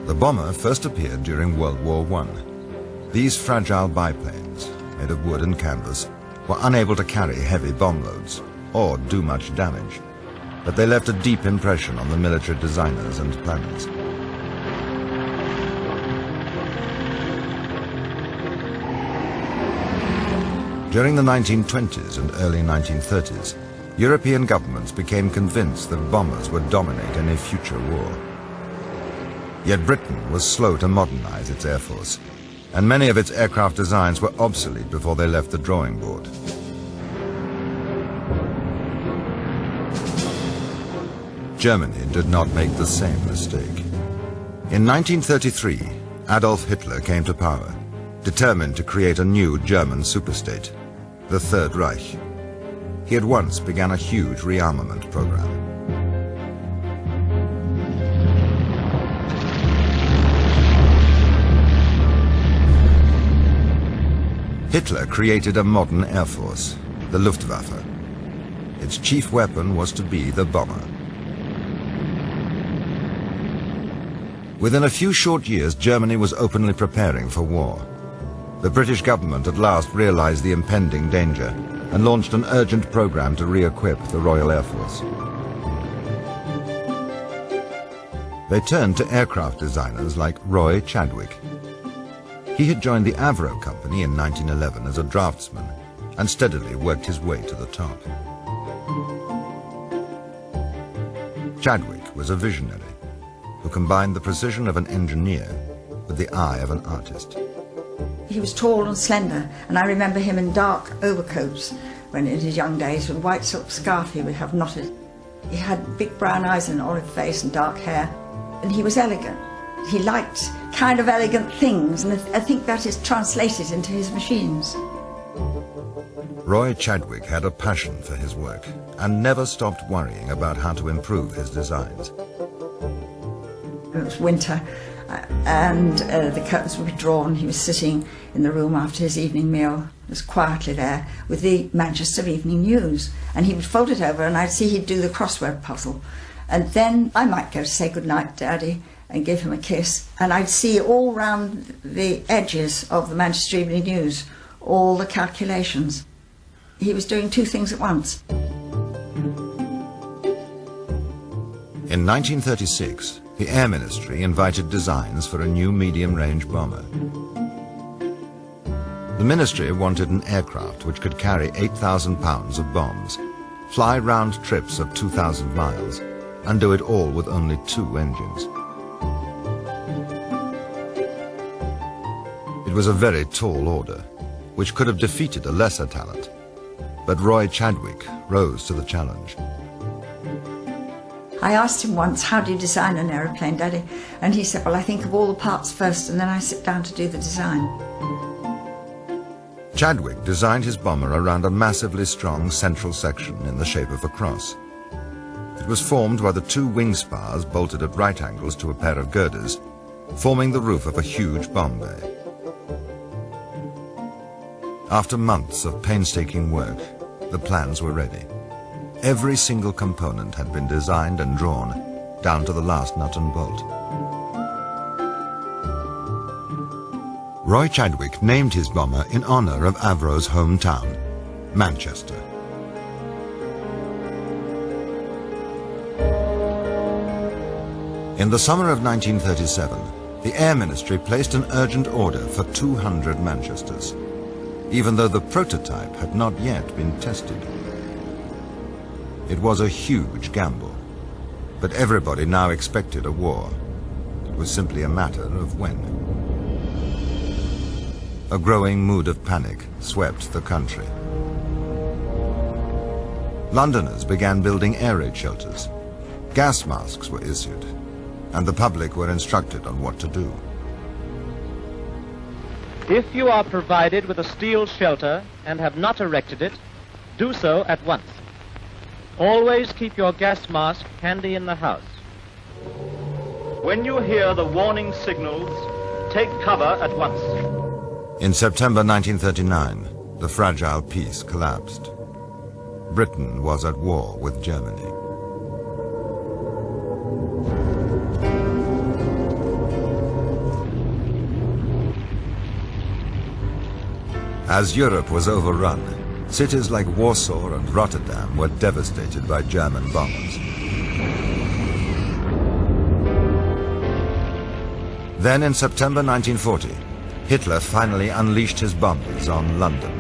The bomber first appeared during World War I. These fragile biplanes, made of wood and canvas, were unable to carry heavy bomb loads or do much damage, but they left a deep impression on the military designers and planners. During the 1920s and early 1930s, European governments became convinced that bombers would dominate any future war. Yet Britain was slow to modernize its air force, and many of its aircraft designs were obsolete before they left the drawing board. Germany did not make the same mistake. In 1933, Adolf Hitler came to power, determined to create a new German superstate, the Third Reich. He at once began a huge rearmament program. Hitler created a modern air force, the Luftwaffe. Its chief weapon was to be the bomber. Within a few short years, Germany was openly preparing for war. The British government at last realized the impending danger and launched an urgent program to re-equip the Royal Air Force. They turned to aircraft designers like Roy Chadwick. He had joined the AVRO company in 1911 as a draftsman and steadily worked his way to the top. Chadwick was a visionary who combined the precision of an engineer with the eye of an artist. He was tall and slender, and I remember him in dark overcoats when in his young days, with a white silk scarf he would have knotted. He had big brown eyes and an olive face and dark hair, and he was elegant. He liked kind of elegant things, and I think that is translated into his machines. Roy Chadwick had a passion for his work and never stopped worrying about how to improve his designs. It was winter, and the curtains would be drawn. He was sitting in the room after his evening meal, just quietly there, with the Manchester Evening News. And he would fold it over, and I'd see he'd do the crossword puzzle. And then I might go to say goodnight, Daddy, and give him a kiss. And I'd see all round the edges of the Manchester Evening News, all the calculations. He was doing two things at once. In 1936, the Air Ministry invited designs for a new medium-range bomber. The Ministry wanted an aircraft which could carry 8,000 pounds of bombs, fly round trips of 2,000 miles, and do it all with only 2 engines. It was a very tall order, which could have defeated a lesser talent, but Roy Chadwick rose to the challenge. I asked him once, how do you design an aeroplane, Daddy? And he said, well, I think of all the parts first and then I sit down to do the design. Chadwick designed his bomber around a massively strong central section in the shape of a cross. It was formed by the 2 wing spars bolted at right angles to a pair of girders, forming the roof of a huge bomb bay. After months of painstaking work, the plans were ready. Every single component had been designed and drawn, down to the last nut and bolt. Roy Chadwick named his bomber in honor of AVRO's hometown, Manchester. In the summer of 1937, the Air Ministry placed an urgent order for 200 Manchesters, even though the prototype had not yet been tested. It was a huge gamble, but everybody now expected a war. It was simply a matter of when. A growing mood of panic swept the country. Londoners began building air raid shelters. Gas masks were issued, and the public were instructed on what to do. If you are provided with a steel shelter and have not erected it, do so at once. Always keep your gas mask handy in the house. When you hear the warning signals, take cover at once. In September 1939, the fragile peace collapsed. Britain was at war with Germany. As Europe was overrun, cities like Warsaw and Rotterdam were devastated by German bombers. Then in September 1940, Hitler finally unleashed his bombers on London.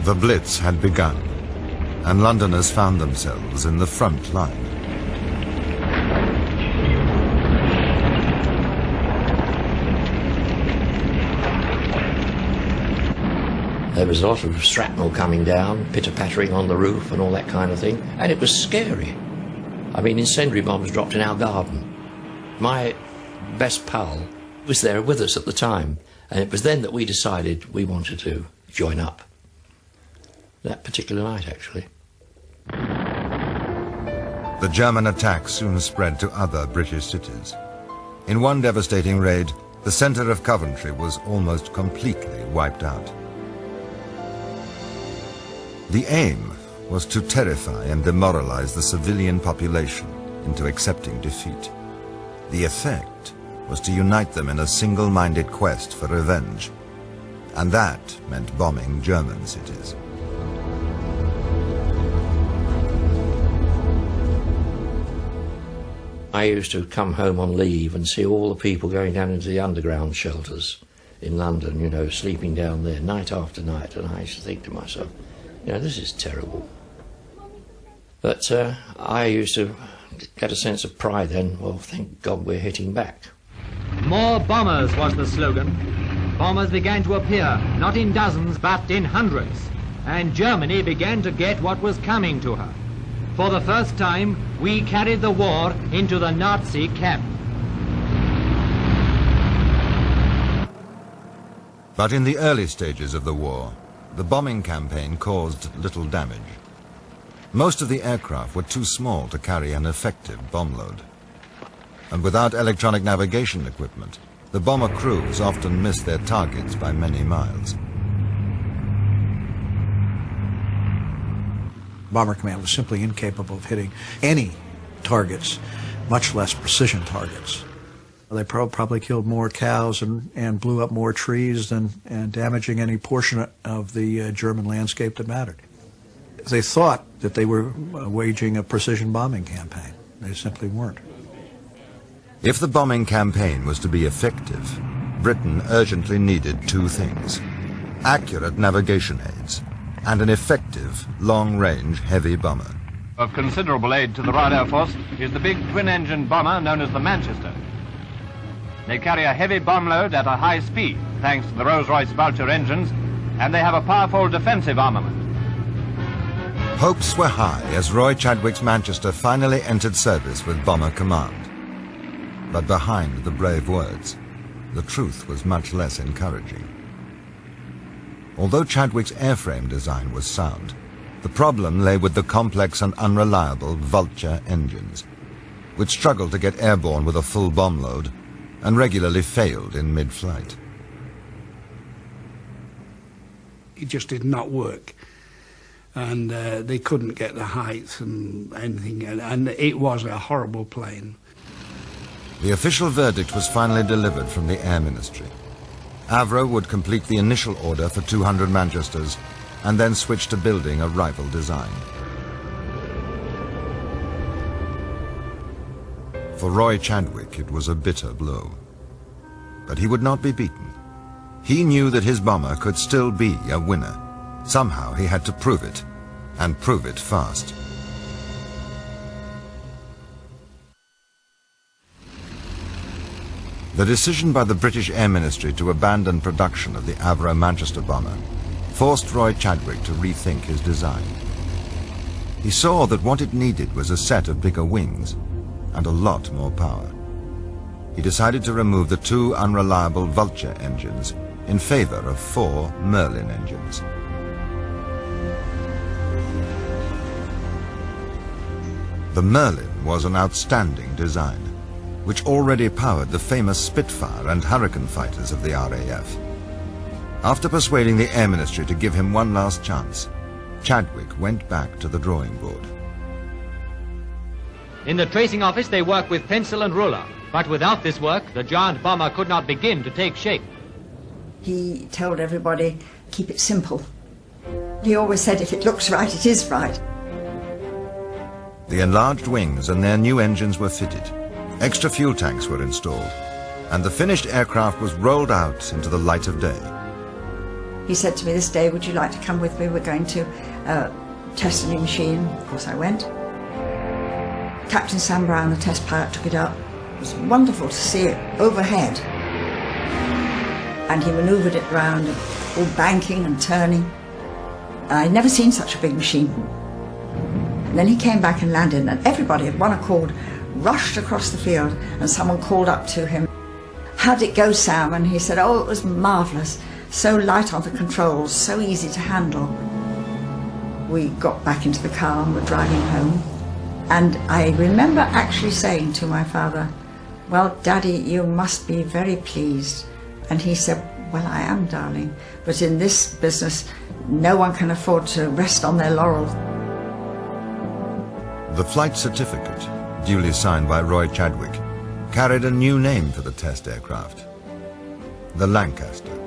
The Blitz had begun, and Londoners found themselves in the front line. There was a lot of shrapnel coming down, pitter-pattering on the roof and all that kind of thing, and it was scary. I mean, incendiary bombs dropped in our garden. My best pal was there with us at the time, and it was then that we decided we wanted to join up. That particular night, actually. The German attack soon spread to other British cities. In one devastating raid, the centre of Coventry was almost completely wiped out. The aim was to terrify and demoralize the civilian population into accepting defeat. The effect was to unite them in a single-minded quest for revenge, and that meant bombing German cities. I used to come home on leave and see all the people going down into the underground shelters in London, you know, sleeping down there night after night, and I used to think to myself, you know, this is terrible. But I used to get a sense of pride then. Well, thank God we're hitting back. More bombers was the slogan. Bombers began to appear, not in dozens, but in hundreds. And Germany began to get what was coming to her. For the first time, we carried the war into the Nazi camp. But in the early stages of the war, the bombing campaign caused little damage. Most of the aircraft were too small to carry an effective bomb load. And without electronic navigation equipment, the bomber crews often missed their targets by many miles. Bomber Command was simply incapable of hitting any targets, much less precision targets. They probably killed more cows and blew up more trees and damaging any portion of the German landscape that mattered. They thought that they were waging a precision bombing campaign. They simply weren't. If the bombing campaign was to be effective, Britain urgently needed two things: accurate navigation aids and an effective, long-range heavy bomber. Of considerable aid to the Royal Air Force is the big twin-engine bomber known as the Manchester. They carry a heavy bomb load at a high speed, thanks to the Rolls-Royce Vulture engines, and they have a powerful defensive armament. Hopes were high as Roy Chadwick's Manchester finally entered service with Bomber Command. But behind the brave words, the truth was much less encouraging. Although Chadwick's airframe design was sound, the problem lay with the complex and unreliable Vulture engines, which struggled to get airborne with a full bomb load and regularly failed in mid-flight. It just did not work, and they couldn't get the height and anything, and it was a horrible plane. The official verdict was finally delivered from the Air Ministry. AVRO would complete the initial order for 200 Manchesters and then switch to building a rival design. For Roy Chadwick, it was a bitter blow. But he would not be beaten. He knew that his bomber could still be a winner. Somehow he had to prove it, and prove it fast. The decision by the British Air Ministry to abandon production of the AVRO Manchester bomber forced Roy Chadwick to rethink his design. He saw that what it needed was a set of bigger wings and a lot more power. He decided to remove the two unreliable Vulture engines in favor of 4 Merlin engines. The Merlin was an outstanding design, which already powered the famous Spitfire and Hurricane fighters of the RAF. After persuading the Air Ministry to give him one last chance, Chadwick went back to the drawing board. In the tracing office, they work with pencil and ruler. But without this work, the giant bomber could not begin to take shape. He told everybody, keep it simple. He always said, if it looks right, it is right. The enlarged wings and their new engines were fitted. Extra fuel tanks were installed, and the finished aircraft was rolled out into the light of day. He said to me this day, would you like to come with me? We're going to test a new machine. Of course I went. Captain Sam Brown, the test pilot, took it up. It was wonderful to see it overhead. And he manoeuvred it round, all banking and turning. I'd never seen such a big machine. And then he came back and landed, and everybody at one accord rushed across the field, and someone called up to him, how did it go, Sam? And he said, oh, it was marvellous. So light on the controls, so easy to handle. We got back into the car and were driving home. And I remember actually saying to my father, well, Daddy, you must be very pleased. And he said, well, I am, darling, but in this business, no one can afford to rest on their laurels. The flight certificate, duly signed by Roy Chadwick, carried a new name for the test aircraft, the Lancaster.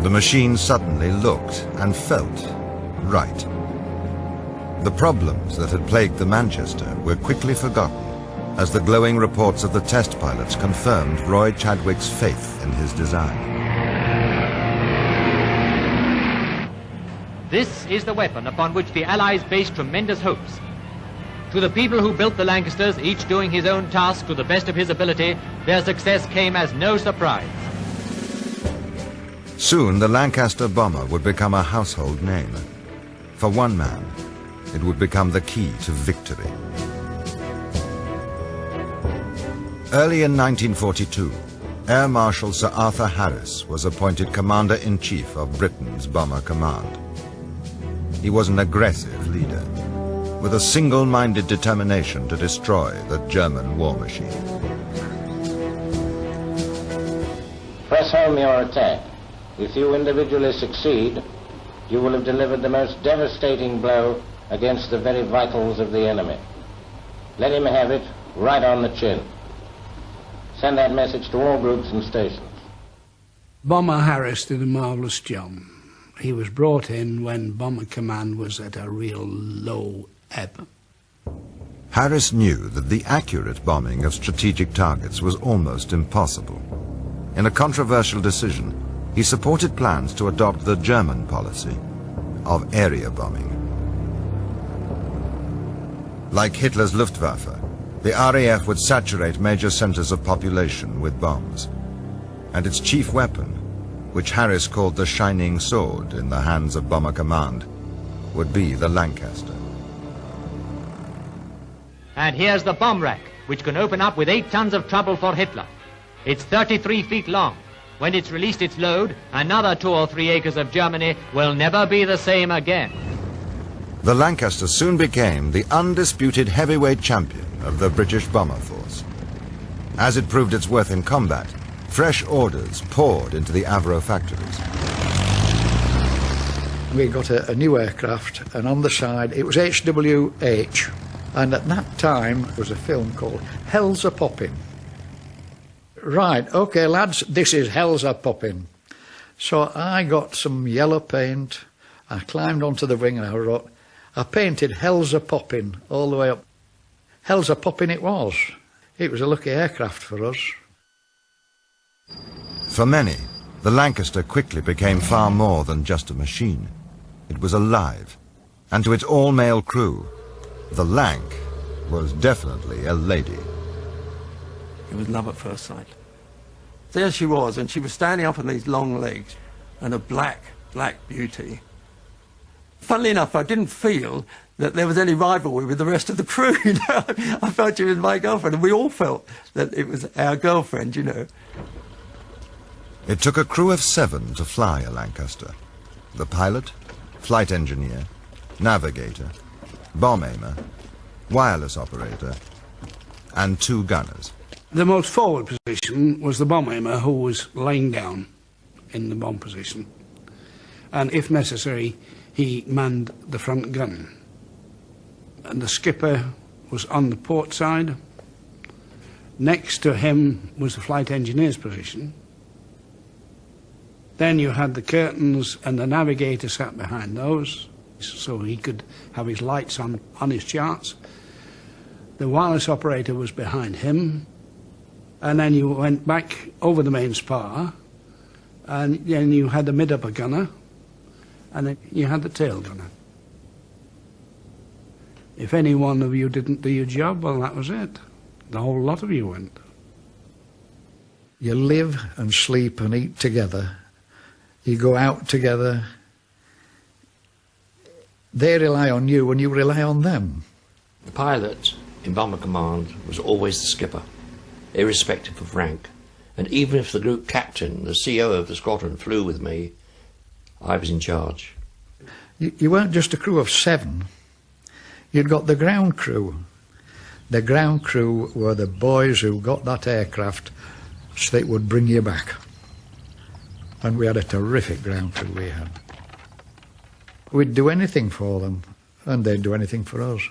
The machine suddenly looked and felt right. The problems that had plagued the Manchester were quickly forgotten as the glowing reports of the test pilots confirmed Roy Chadwick's faith in his design. This is the weapon upon which the Allies based tremendous hopes. To the people who built the Lancasters, each doing his own task to the best of his ability, their success came as no surprise. Soon the Lancaster bomber would become a household name. For one man, it would become the key to victory. Early in 1942, Air Marshal Sir Arthur Harris was appointed Commander-in-Chief of Britain's Bomber Command. He was an aggressive leader, with a single-minded determination to destroy the German war machine. Press home your attack. If you individually succeed, you will have delivered the most devastating blow against the very vitals of the enemy. Let him have it right on the chin. Send that message to all groups and stations. Bomber Harris did a marvellous job. He was brought in when Bomber Command was at a real low ebb. Harris knew that the accurate bombing of strategic targets was almost impossible. In a controversial decision, he supported plans to adopt the German policy of area bombing. Like Hitler's Luftwaffe, the RAF would saturate major centers of population with bombs. And its chief weapon, which Harris called the Shining Sword in the hands of Bomber Command, would be the Lancaster. And here's the bomb rack, which can open up with 8 tons of trouble for Hitler. It's 33 feet long. When it's released its load, another 2 or 3 acres of Germany will never be the same again. The Lancaster soon became the undisputed heavyweight champion of the British bomber force. As it proved its worth in combat, fresh orders poured into the AVRO factories. We got a new aircraft, and on the side it was HWH, and at that time there was a film called Hell's a Poppin'. Right, okay lads, this is Hell's a Poppin'. So I got some yellow paint, I climbed onto the wing and I painted Hell's a Poppin' all the way up. Hell's a Poppin' it was. It was a lucky aircraft for us. For many, the Lancaster quickly became far more than just a machine. It was alive, and to its all-male crew, the Lanc was definitely a lady. It was love at first sight. There she was, and she was standing up on these long legs, and a black beauty. Funnily enough, I didn't feel that there was any rivalry with the rest of the crew, you know. I felt she was my girlfriend, and we all felt that it was our girlfriend, you know. It took a crew of 7 to fly a Lancaster. The pilot, flight engineer, navigator, bomb aimer, wireless operator, and 2 gunners. The most forward position was the bomb aimer, who was laying down in the bomb position. And if necessary, he manned the front gun. And the skipper was on the port side. Next to him was the flight engineer's position. Then you had the curtains, and the navigator sat behind those, so he could have his lights on his charts. The wireless operator was behind him, and then you went back over the main spar, and then you had the mid-upper gunner, and then you had the tail gunner. If any one of you didn't do your job, well, that was it. The whole lot of you went. You live and sleep and eat together. You go out together. They rely on you and you rely on them. The pilot in Bomber Command was always the skipper, irrespective of rank. And even if the group captain, the CO of the squadron, flew with me, I was in charge. You weren't just a crew of 7. You'd got the ground crew. The ground crew were the boys who got that aircraft so they would bring you back. And we had a terrific ground crew we had. We'd do anything for them, and they'd do anything for us.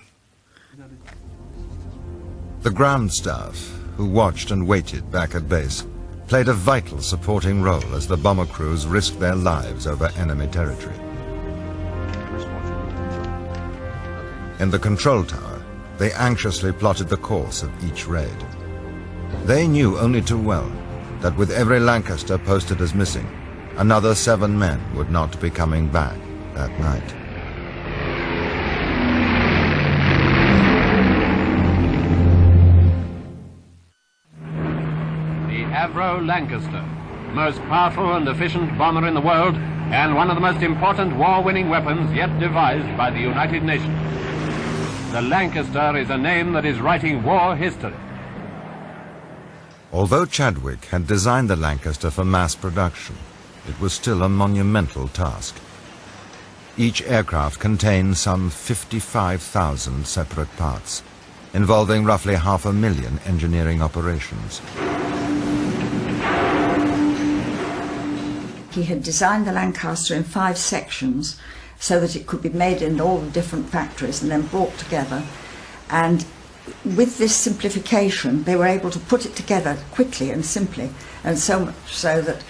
The ground staff, who watched and waited back at base, played a vital supporting role as the bomber crews risked their lives over enemy territory. In the control tower, they anxiously plotted the course of each raid. They knew only too well that with every Lancaster posted as missing, another 7 men would not be coming back that night. The AVRO Lancaster, the most powerful and efficient bomber in the world, and one of the most important war-winning weapons yet devised by the United Nations. The Lancaster is a name that is writing war history. Although Chadwick had designed the Lancaster for mass production, it was still a monumental task. Each aircraft contained some 55,000 separate parts, involving roughly 500,000 engineering operations. He had designed the Lancaster in 5 sections so that it could be made in all the different factories and then brought together. And with this simplification, they were able to put it together quickly and simply, and so much so that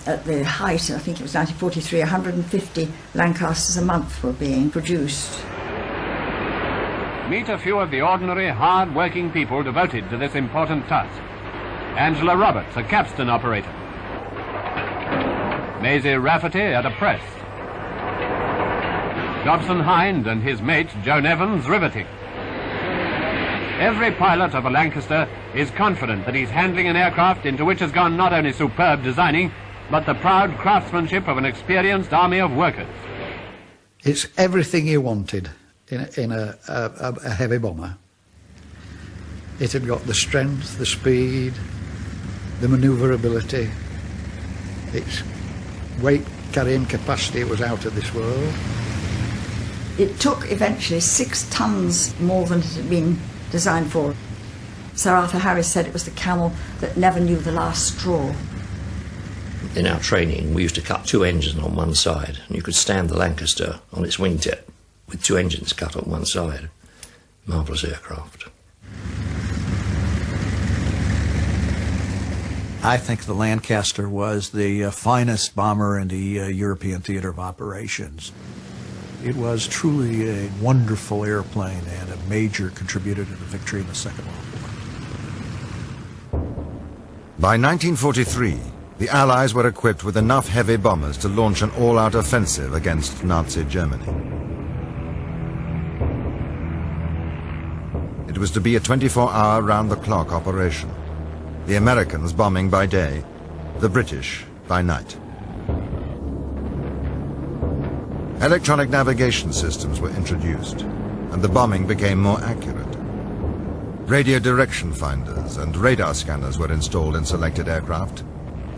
at the height, I think it was 1943, 150 Lancasters a month were being produced. Meet a few of the ordinary, hard-working people devoted to this important task. Angela Roberts, a capstan operator. Maisie Rafferty at a press. Dobson Hind and his mate, Joan Evans, riveting. Every pilot of a Lancaster is confident that he's handling an aircraft into which has gone not only superb designing, but the proud craftsmanship of an experienced army of workers. It's everything you wanted in a heavy bomber. It had got the strength, the speed, the manoeuvrability. Its weight carrying capacity was out of this world. It took eventually 6 tons more than it had been designed for. Sir Arthur Harris said it was the camel that never knew the last straw. In our training, we used to cut 2 engines on one side, and you could stand the Lancaster on its wingtip with 2 engines cut on one side. Marvellous aircraft. I think the Lancaster was the finest bomber in the European theater of operations. It was truly a wonderful airplane and a major contributor to the victory in the Second World War. By 1943, the Allies were equipped with enough heavy bombers to launch an all-out offensive against Nazi Germany. It was to be a 24-hour round-the-clock operation. The Americans bombing by day, the British by night. Electronic navigation systems were introduced, and the bombing became more accurate. Radio direction finders and radar scanners were installed in selected aircraft,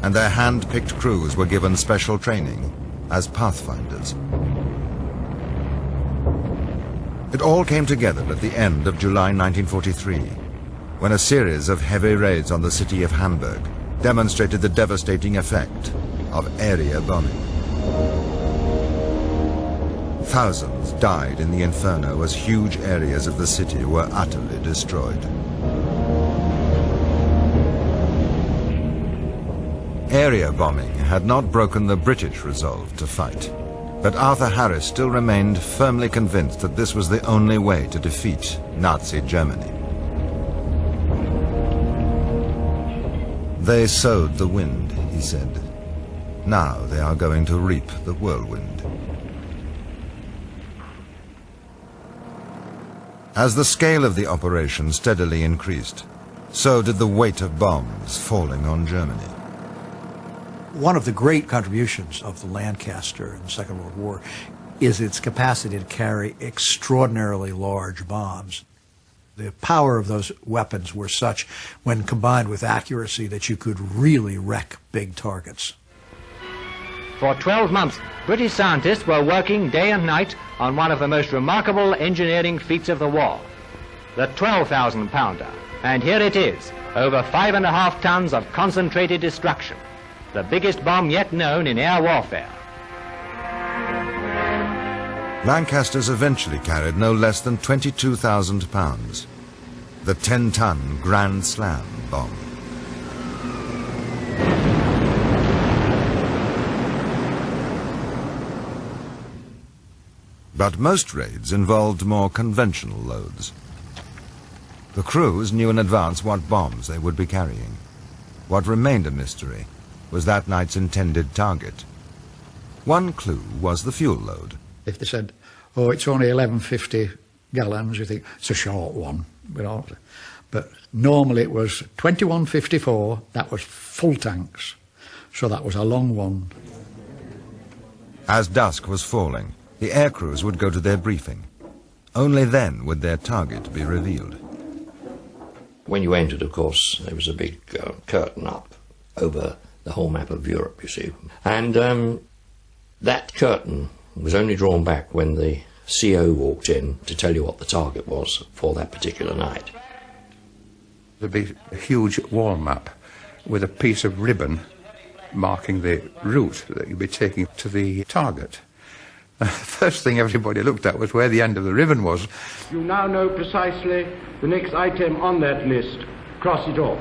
and their hand-picked crews were given special training as pathfinders. It all came together at the end of July 1943, when a series of heavy raids on the city of Hamburg demonstrated the devastating effect of area bombing. Thousands died in the inferno as huge areas of the city were utterly destroyed. Area bombing had not broken the British resolve to fight, but Arthur Harris still remained firmly convinced that this was the only way to defeat Nazi Germany. They sowed the wind, he said. Now they are going to reap the whirlwind. As the scale of the operation steadily increased, so did the weight of bombs falling on Germany. One of the great contributions of the Lancaster in the Second World War is its capacity to carry extraordinarily large bombs. The power of those weapons were such, when combined with accuracy, that you could really wreck big targets. For 12 months, British scientists were working day and night on one of the most remarkable engineering feats of the war, the 12,000-pounder. And here it is, over 5.5 tons of concentrated destruction, the biggest bomb yet known in air warfare. Lancasters eventually carried no less than 22,000 pounds, the 10-ton Grand Slam bomb. But most raids involved more conventional loads. The crews knew in advance what bombs they would be carrying. What remained a mystery was that night's intended target. One clue was the fuel load. If they said, oh, it's only 1150 gallons, you think, it's a short one. But normally it was 2154, that was full tanks. So that was a long one. As dusk was falling, the air crews would go to their briefing. Only then would their target be revealed. When you entered, of course, there was a big curtain up over the whole map of Europe, you see. And that curtain was only drawn back when the CO walked in to tell you what the target was for that particular night. There'd be a huge wall map with a piece of ribbon marking the route that you'd be taking to the target. The first thing everybody looked at was where the end of the ribbon was. You now know precisely the next item on that list. Cross it off.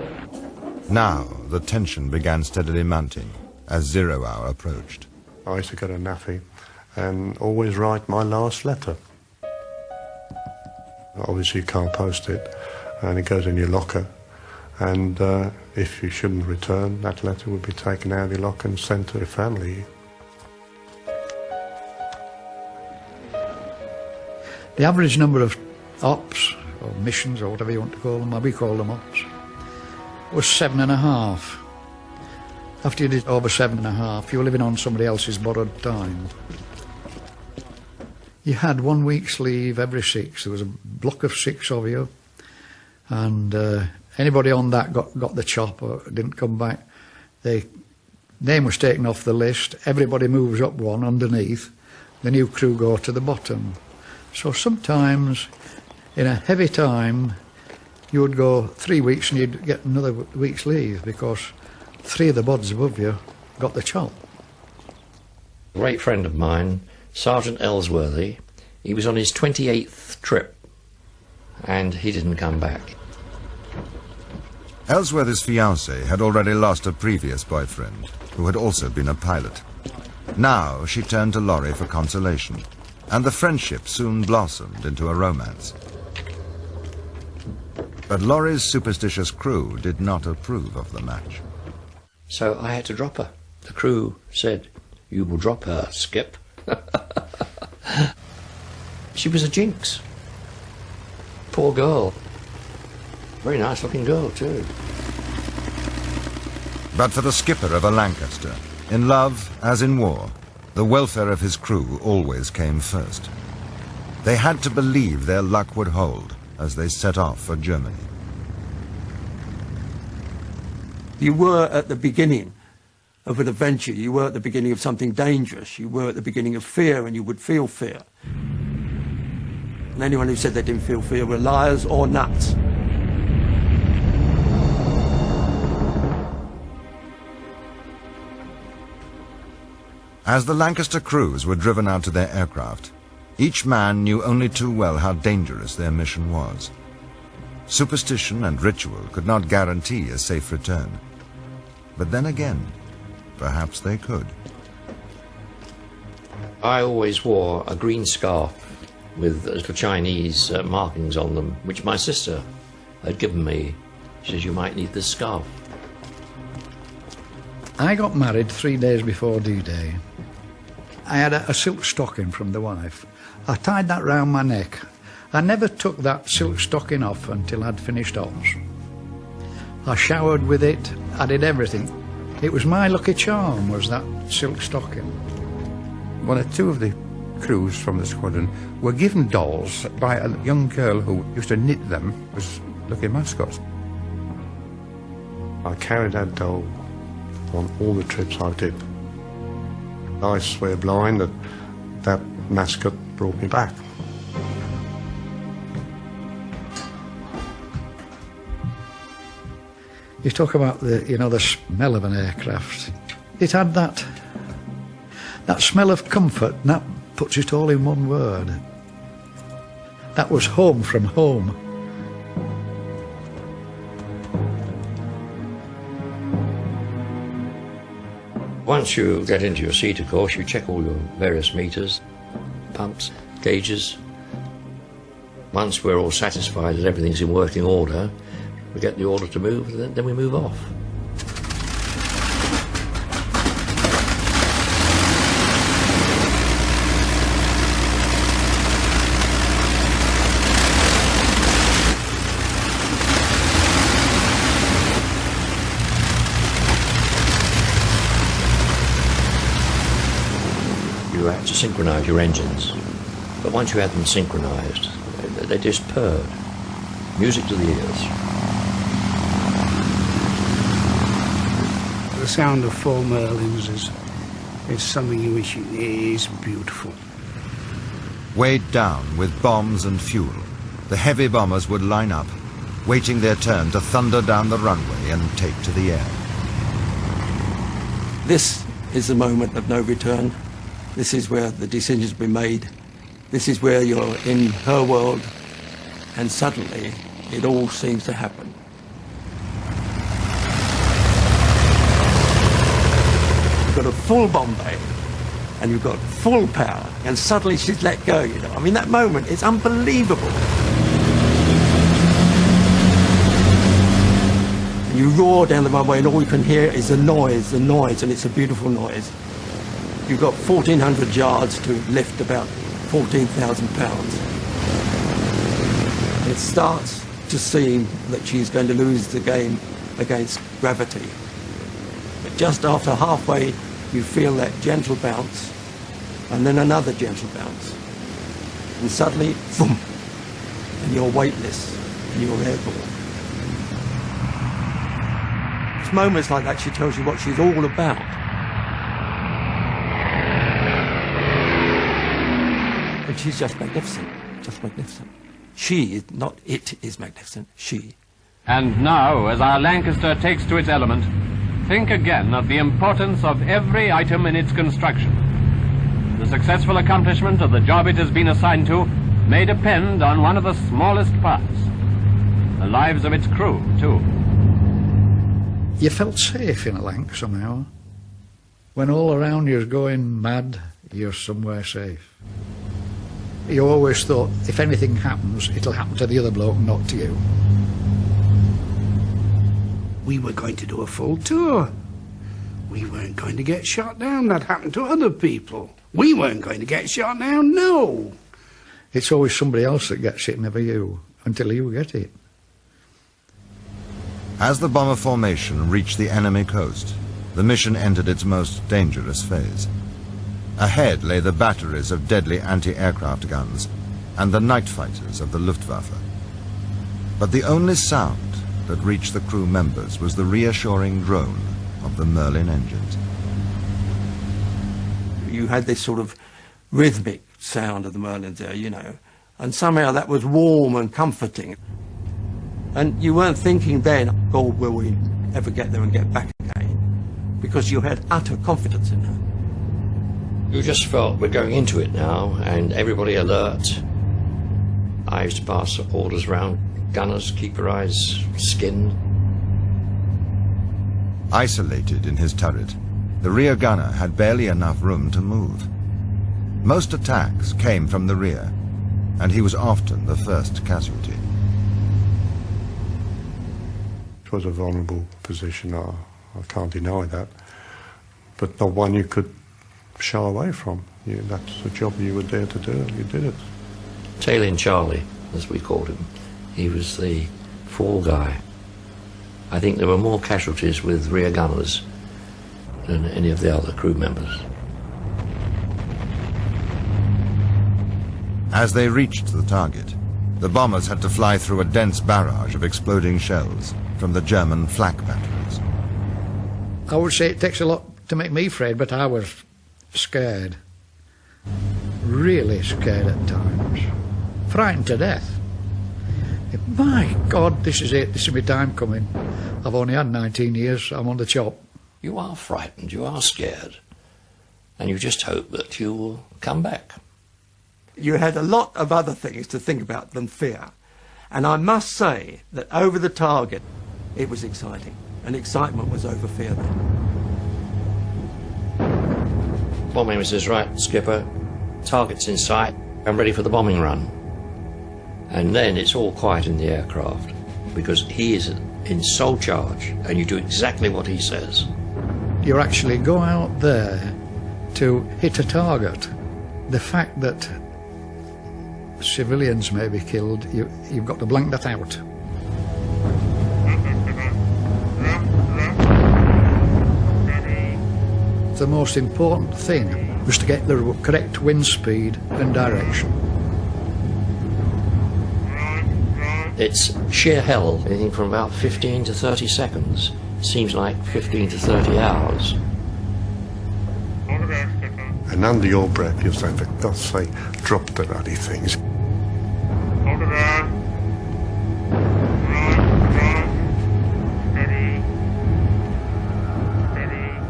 Now the tension began steadily mounting as 0 hour approached. I used to go to Naffy and always write my last letter. Obviously you can't post it, and it goes in your locker, and if you shouldn't return, that letter would be taken out of your locker and sent to your family. The average number of ops, or missions, or whatever you want to call them, we call them ops, was 7.5. After you did over 7.5, you were living on somebody else's borrowed time. You had 1 week's leave every 6. There was a block of 6 of you, and anybody on that got the chop or didn't come back. Their name was taken off the list. Everybody moves up one underneath. The new crew go to the bottom. So sometimes, in a heavy time, you would go 3 weeks and you'd get another week's leave because 3 of the bods above you got the chop. A great friend of mine, Sergeant Ellsworthy, he was on his 28th trip and he didn't come back. Ellsworthy's fiancée had already lost a previous boyfriend, who had also been a pilot. Now she turned to Laurie for consolation, and the friendship soon blossomed into a romance. But Laurie's superstitious crew did not approve of the match. So I had to drop her. The crew said, "You will drop her, Skip." She was a jinx. Poor girl. Very nice looking girl too. But for the skipper of a Lancaster, in love as in war, the welfare of his crew always came first. They had to believe their luck would hold as they set off for Germany. You were at the beginning of an adventure. You were at the beginning of something dangerous. You were at the beginning of fear, and you would feel fear. And anyone who said they didn't feel fear were liars or nuts. As the Lancaster crews were driven out to their aircraft, Each man knew only too well how dangerous their mission was. Superstition and ritual could not guarantee a safe return. But then again, perhaps they could. I always wore a green scarf with little Chinese markings on them, which my sister had given me. She says, you might need this scarf. I got married 3 days before D-Day. I had a silk stocking from the wife. I tied that round my neck. I never took that silk stocking off until I'd finished ops. I showered with it, I did everything. It was my lucky charm, was that silk stocking. One or two of the crews from the squadron were given dolls by a young girl who used to knit them as lucky mascots. I carried that doll on all the trips I did. I swear blind that that mascot brought me back. You talk about the smell of an aircraft. It had that smell of comfort, and that puts it all in one word. That was home from home. Once you get into your seat, of course, you check all your various meters, pumps, gauges. Once we're all satisfied that everything's in working order, we get the order to move, and then we move off. You had to synchronise your engines, but once you had them synchronised, they just purred. Music to the ears. The sound of 4 Merlins is something you wish it is beautiful. Weighed down with bombs and fuel, the heavy bombers would line up, waiting their turn to thunder down the runway and take to the air. This is the moment of no return. This is where the decision's been made. This is where you're in her world, and suddenly it all seems to happen. You've got a full bomb bay, and you've got full power, and suddenly she's let go, you know. I mean, that moment is unbelievable. And you roar down the runway, and all you can hear is the noise, and it's a beautiful noise. You've got 1,400 yards to lift about 14,000 pounds. It starts to seem that she's going to lose the game against gravity. But just after halfway, you feel that gentle bounce, and then another gentle bounce. And suddenly, boom, and you're weightless, and you're airborne. It's moments like that she tells you what she's all about. And she's just magnificent, just magnificent. She is not it is magnificent, she. And now, as our Lancaster takes to its element, think again of the importance of every item in its construction. The successful accomplishment of the job it has been assigned to may depend on one of the smallest parts. The lives of its crew, too. You felt safe in a Lanc somehow. When all around you's going mad, you're somewhere safe. You always thought, if anything happens, it'll happen to the other bloke, not to you. We were going to do a full tour. We weren't going to get shot down. That happened to other people. We weren't going to get shot down, no. It's always somebody else that gets it, never you, until you get it. As the bomber formation reached the enemy coast, the mission entered its most dangerous phase. Ahead lay the batteries of deadly anti-aircraft guns and the night fighters of the Luftwaffe. But the only sound that reached the crew members was the reassuring drone of the Merlin engines. You had this sort of rhythmic sound of the Merlins there, you know, and somehow that was warm and comforting. And you weren't thinking then, oh, will we ever get there and get back again? Because you had utter confidence in her. You just felt we're going into it now, and everybody alert. I used to pass orders round. Gunners, keep your eyes skinned. Isolated in his turret, the rear gunner had barely enough room to move. Most attacks came from the rear, and he was often the first casualty. It was a vulnerable position, I can't deny that, but not one you could shy away from. That's the job you were there to do, and you did it. Tail-in Charlie, as we called him, he was the fall guy. I think there were more casualties with rear gunners than any of the other crew members. As they reached the target, the bombers had to fly through a dense barrage of exploding shells from the German flak batteries. I would say it takes a lot to make me afraid, but I was scared. Really scared at times. Frightened to death. My God, this is it. This is my time coming. I've only had 19 years. I'm on the chop. You are frightened, you are scared, and you just hope that you will come back. You had a lot of other things to think about than fear. And I must say that over the target, it was exciting. And excitement was over fear then. Bombing was his right, skipper. Target's in sight. I'm ready for the bombing run. And then it's all quiet in the aircraft because he is in sole charge and you do exactly what he says. You actually go out there to hit a target. The fact that civilians may be killed, you've got to blank that out. The most important thing was to get the correct wind speed and direction. It's sheer hell, anything from about 15 to 30 seconds. Seems like 15 to 30 hours. And under your breath, you're saying, for God's sake, drop the bloody things.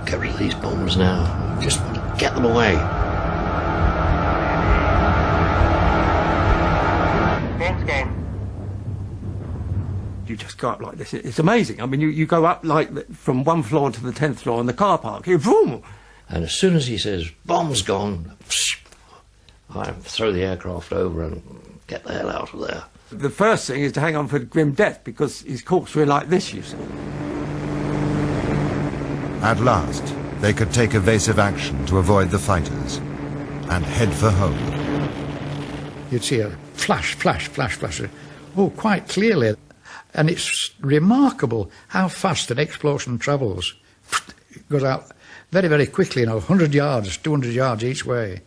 Get rid of these bombs now. Just want to get them away. You just go up like this. It's amazing. I mean, you go up like from one floor to the 10th floor in the car park. You boom! And as soon as he says, bomb's gone, I throw the aircraft over and get the hell out of there. The first thing is to hang on for grim death because he's corkscrewing like this, you see. At last, they could take evasive action to avoid the fighters and head for home. You'd see a flash, flash, flash, flash. Oh, quite clearly. And it's remarkable how fast an explosion travels. It goes out very, very quickly, 100 yards, 200 yards each way.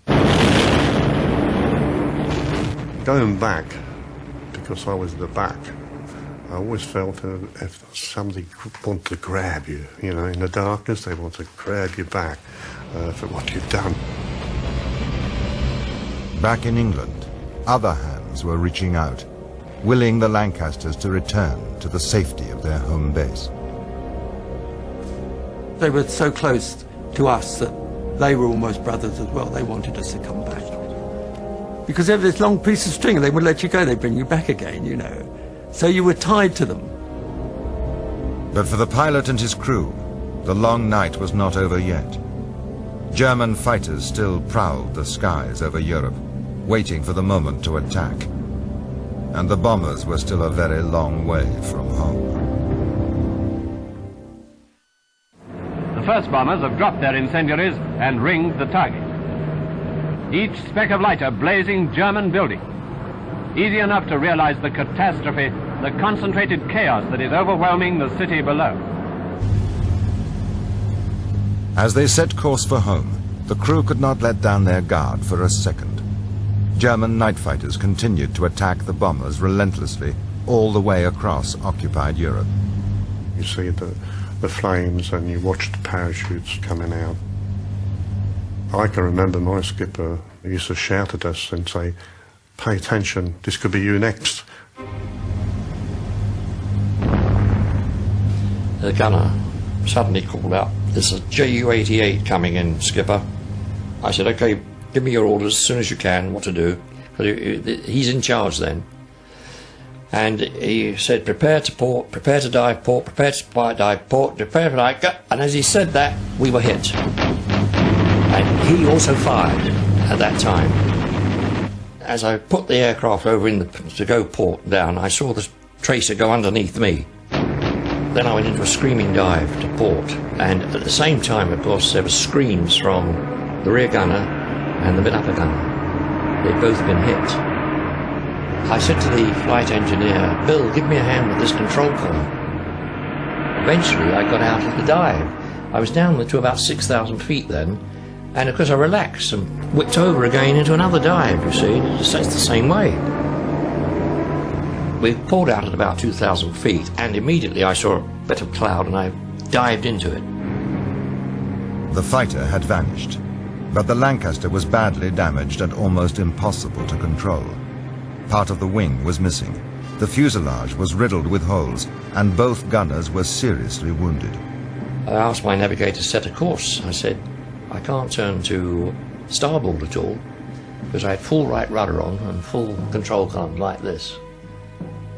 Going back, because I was at the back, I always felt if somebody wanted to grab you, in the darkness, they want to grab you back for what you've done. Back in England, other hands were reaching out, willing the Lancasters to return to the safety of their home base. They were so close to us that they were almost brothers as well. They wanted us to come back. Because they have this long piece of string and they would let you go, they'd bring you back again, So you were tied to them. But for the pilot and his crew, the long night was not over yet. German fighters still prowled the skies over Europe, waiting for the moment to attack. And the bombers were still a very long way from home. The first bombers have dropped their incendiaries and ringed the target. Each speck of light a blazing German building. Easy enough to realize the catastrophe, the concentrated chaos that is overwhelming the city below. As they set course for home, the crew could not let down their guard for a second. German night fighters continued to attack the bombers relentlessly all the way across occupied Europe. You see the flames and you watch the parachutes coming out. I can remember my skipper used to shout at us and say, "Pay attention, this could be you next." The gunner suddenly called out, "There's a Ju-88 coming in, skipper." I said, okay, give me your orders as soon as you can, what to do. He's in charge then. And he said, prepare to port, prepare to dive port, prepare to dive port, prepare to dive, and as he said that, we were hit. And he also fired at that time. As I put the aircraft over to go port down, I saw the tracer go underneath me. Then I went into a screaming dive to port, and at the same time, of course, there were screams from the rear gunner and the mid-upper gunner. They'd both been hit. I said to the flight engineer, Bill, give me a hand with this control column. Eventually, I got out of the dive. I was down to about 6,000 feet then, and of course I relaxed and whipped over again into another dive, you see. It's the same way. We pulled out at about 2,000 feet, and immediately I saw a bit of cloud and I dived into it. The fighter had vanished, but the Lancaster was badly damaged and almost impossible to control. Part of the wing was missing. The fuselage was riddled with holes, and both gunners were seriously wounded. I asked my navigator to set a course. I said, I can't turn to starboard at all, because I had full right rudder on and full control column like this.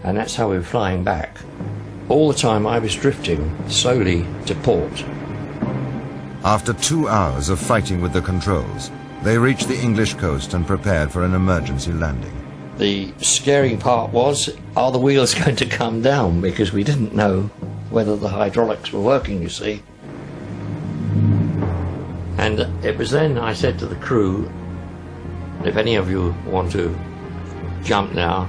And that's how we were flying back. All the time I was drifting slowly to port. After 2 hours of fighting with the controls, they reached the English coast and prepared for an emergency landing. The scary part was, are the wheels going to come down? Because we didn't know whether the hydraulics were working, you see. And it was then I said to the crew, if any of you want to jump now,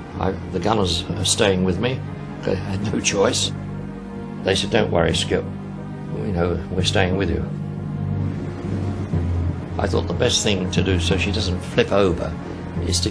the gunners are staying with me. I had no choice. They said, don't worry, Skip. We know we're staying with you. I thought the best thing to do so she doesn't flip over is to